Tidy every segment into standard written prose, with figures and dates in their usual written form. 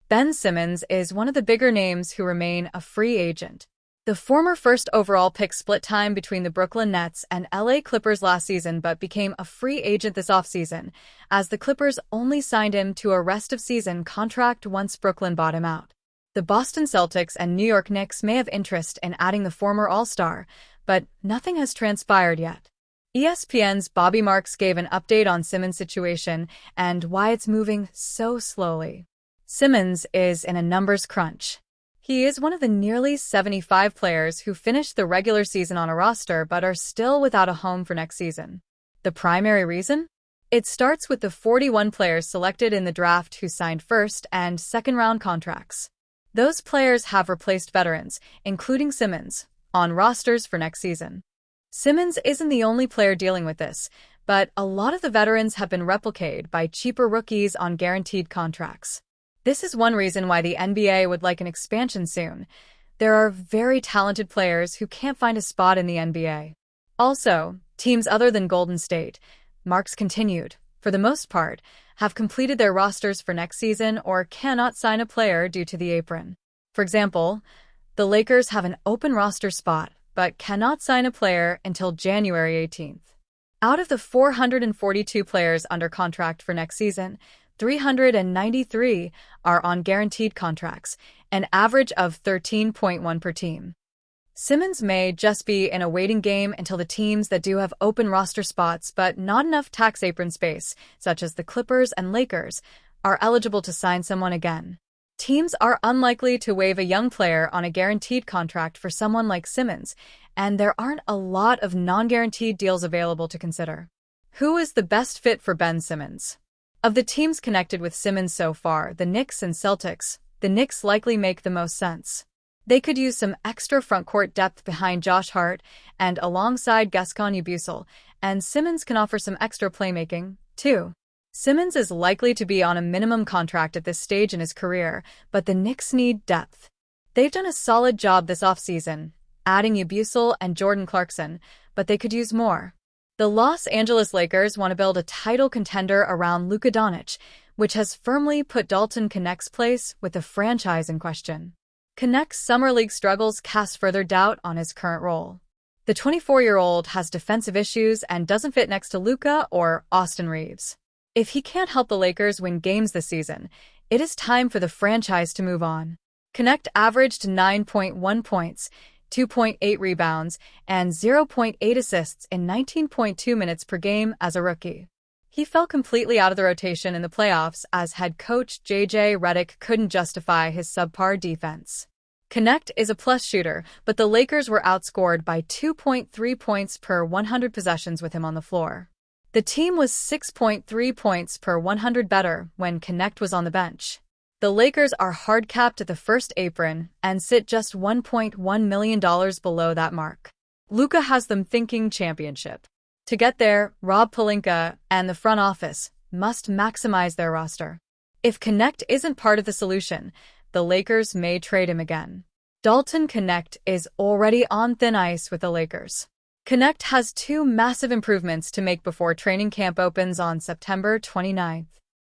Ben Simmons is one of the bigger names who remain a free agent. The former first overall pick split time between the Brooklyn Nets and LA Clippers last season but became a free agent this offseason, as the Clippers only signed him to a rest-of-season contract once Brooklyn bought him out. The Boston Celtics and New York Knicks may have interest in adding the former All-Star, but nothing has transpired yet. ESPN's Bobby Marks gave an update on Simmons' situation and why it's moving so slowly. Simmons is in a numbers crunch. He is one of the nearly 75 players who finished the regular season on a roster but are still without a home for next season. The primary reason? It starts with the 41 players selected in the draft who signed first and second-round contracts. Those players have replaced veterans, including Simmons, on rosters for next season. Simmons isn't the only player dealing with this, but a lot of the veterans have been replicated by cheaper rookies on guaranteed contracts. This is one reason why the NBA would like an expansion soon. There are very talented players who can't find a spot in the NBA. Also, teams other than Golden State, Marks continued, for the most part, have completed their rosters for next season or cannot sign a player due to the apron. For example, the Lakers have an open roster spot but cannot sign a player until January 18th. Out of the 442 players under contract for next season, 393 are on guaranteed contracts, an average of 13.1 per team. Simmons may just be in a waiting game until the teams that do have open roster spots but not enough tax apron space, such as the Clippers and Lakers, are eligible to sign someone again. Teams are unlikely to waive a young player on a guaranteed contract for someone like Simmons, and there aren't a lot of non-guaranteed deals available to consider. Who is the best fit for Ben Simmons? Of the teams connected with Simmons so far, the Knicks and Celtics, the Knicks likely make the most sense. They could use some extra frontcourt depth behind Josh Hart and alongside Gaston Yabusele, and Simmons can offer some extra playmaking, too. Simmons is likely to be on a minimum contract at this stage in his career, but the Knicks need depth. They've done a solid job this offseason, adding Yabusele and Jordan Clarkson, but they could use more. The Los Angeles Lakers want to build a title contender around Luka Doncic, which has firmly put Dalton Connect's place with the franchise in question. Connect's summer league struggles cast further doubt on his current role. The 24-year-old has defensive issues and doesn't fit next to Luka or Austin Reeves. If he can't help the Lakers win games this season, it is time for the franchise to move on. Connect averaged 9.1 points, 2.8 rebounds, and 0.8 assists in 19.2 minutes per game as a rookie. He fell completely out of the rotation in the playoffs as head coach J.J. Redick couldn't justify his subpar defense. Connect is a plus shooter, but the Lakers were outscored by 2.3 points per 100 possessions with him on the floor. The team was 6.3 points per 100 better when Connect was on the bench. The Lakers are hard-capped at the first apron and sit just $1.1 million below that mark. Luka has them thinking championship. To get there, Rob Pelinka and the front office must maximize their roster. If Connect isn't part of the solution, the Lakers may trade him again. Dalton Connect is already on thin ice with the Lakers. Connect has two massive improvements to make before training camp opens on September 29th.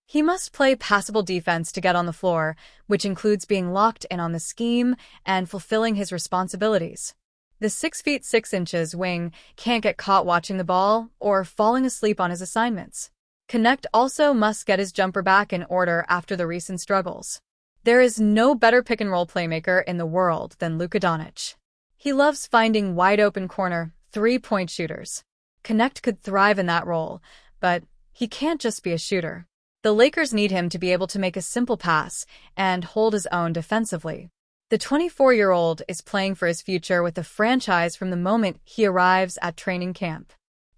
He must play passable defense to get on the floor, which includes being locked in on the scheme and fulfilling his responsibilities. The 6'6" wing can't get caught watching the ball or falling asleep on his assignments. Connect also must get his jumper back in order after the recent struggles. There is no better pick-and-roll playmaker in the world than Luka Doncic. He loves finding wide-open corner, three-point shooters. Connect could thrive in that role, but he can't just be a shooter. The Lakers need him to be able to make a simple pass and hold his own defensively. The 24-year-old is playing for his future with the franchise from the moment he arrives at training camp.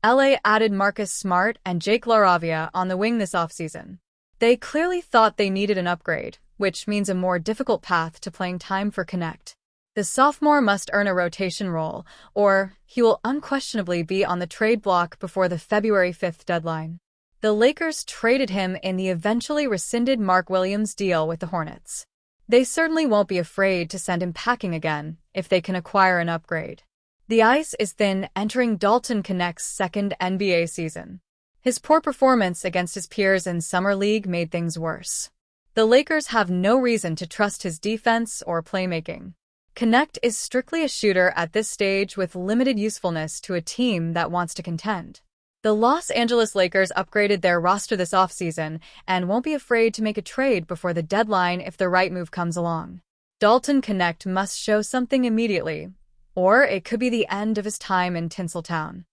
LA added Marcus Smart and Jake LaRavia on the wing this offseason. They clearly thought they needed an upgrade, which means a more difficult path to playing time for Connect. The sophomore must earn a rotation role, or he will unquestionably be on the trade block before the February 5th deadline. The Lakers traded him in the eventually rescinded Mark Williams deal with the Hornets. They certainly won't be afraid to send him packing again if they can acquire an upgrade. The ice is thin entering Dalton Connect's second NBA season. His poor performance against his peers in Summer League made things worse. The Lakers have no reason to trust his defense or playmaking. Connect is strictly a shooter at this stage with limited usefulness to a team that wants to contend. The Los Angeles Lakers upgraded their roster this offseason and won't be afraid to make a trade before the deadline if the right move comes along. Dalton Connect must show something immediately, or it could be the end of his time in Tinseltown.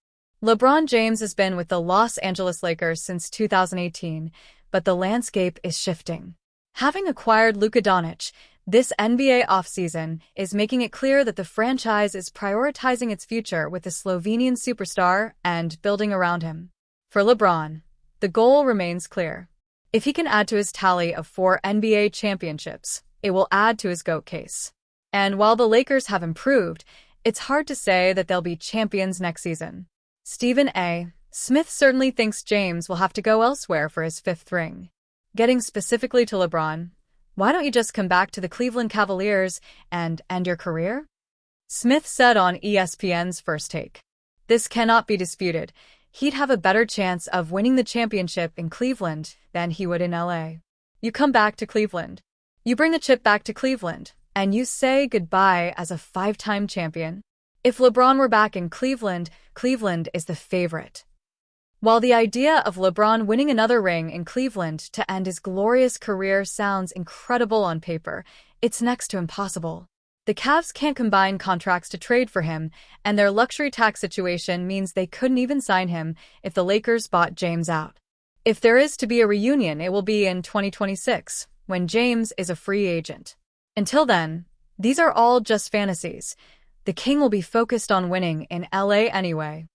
LeBron James has been with the Los Angeles Lakers since 2018, but the landscape is shifting. Having acquired Luka Doncic, this NBA offseason is making it clear that the franchise is prioritizing its future with the Slovenian superstar and building around him. For LeBron, the goal remains clear. If he can add to his tally of 4 NBA championships, it will add to his GOAT case. And while the Lakers have improved, it's hard to say that they'll be champions next season. Stephen A. Smith certainly thinks James will have to go elsewhere for his 5th ring. Getting specifically to LeBron, why don't you just come back to the Cleveland Cavaliers and end your career? Smith said on ESPN's First Take. This cannot be disputed. He'd have a better chance of winning the championship in Cleveland than he would in LA. You come back to Cleveland. You bring the chip back to Cleveland, and you say goodbye as a 5-time champion. If LeBron were back in Cleveland, Cleveland is the favorite. While the idea of LeBron winning another ring in Cleveland to end his glorious career sounds incredible on paper, it's next to impossible. The Cavs can't combine contracts to trade for him, and their luxury tax situation means they couldn't even sign him if the Lakers bought James out. If there is to be a reunion, it will be in 2026, when James is a free agent. Until then, these are all just fantasies. The King will be focused on winning in LA anyway.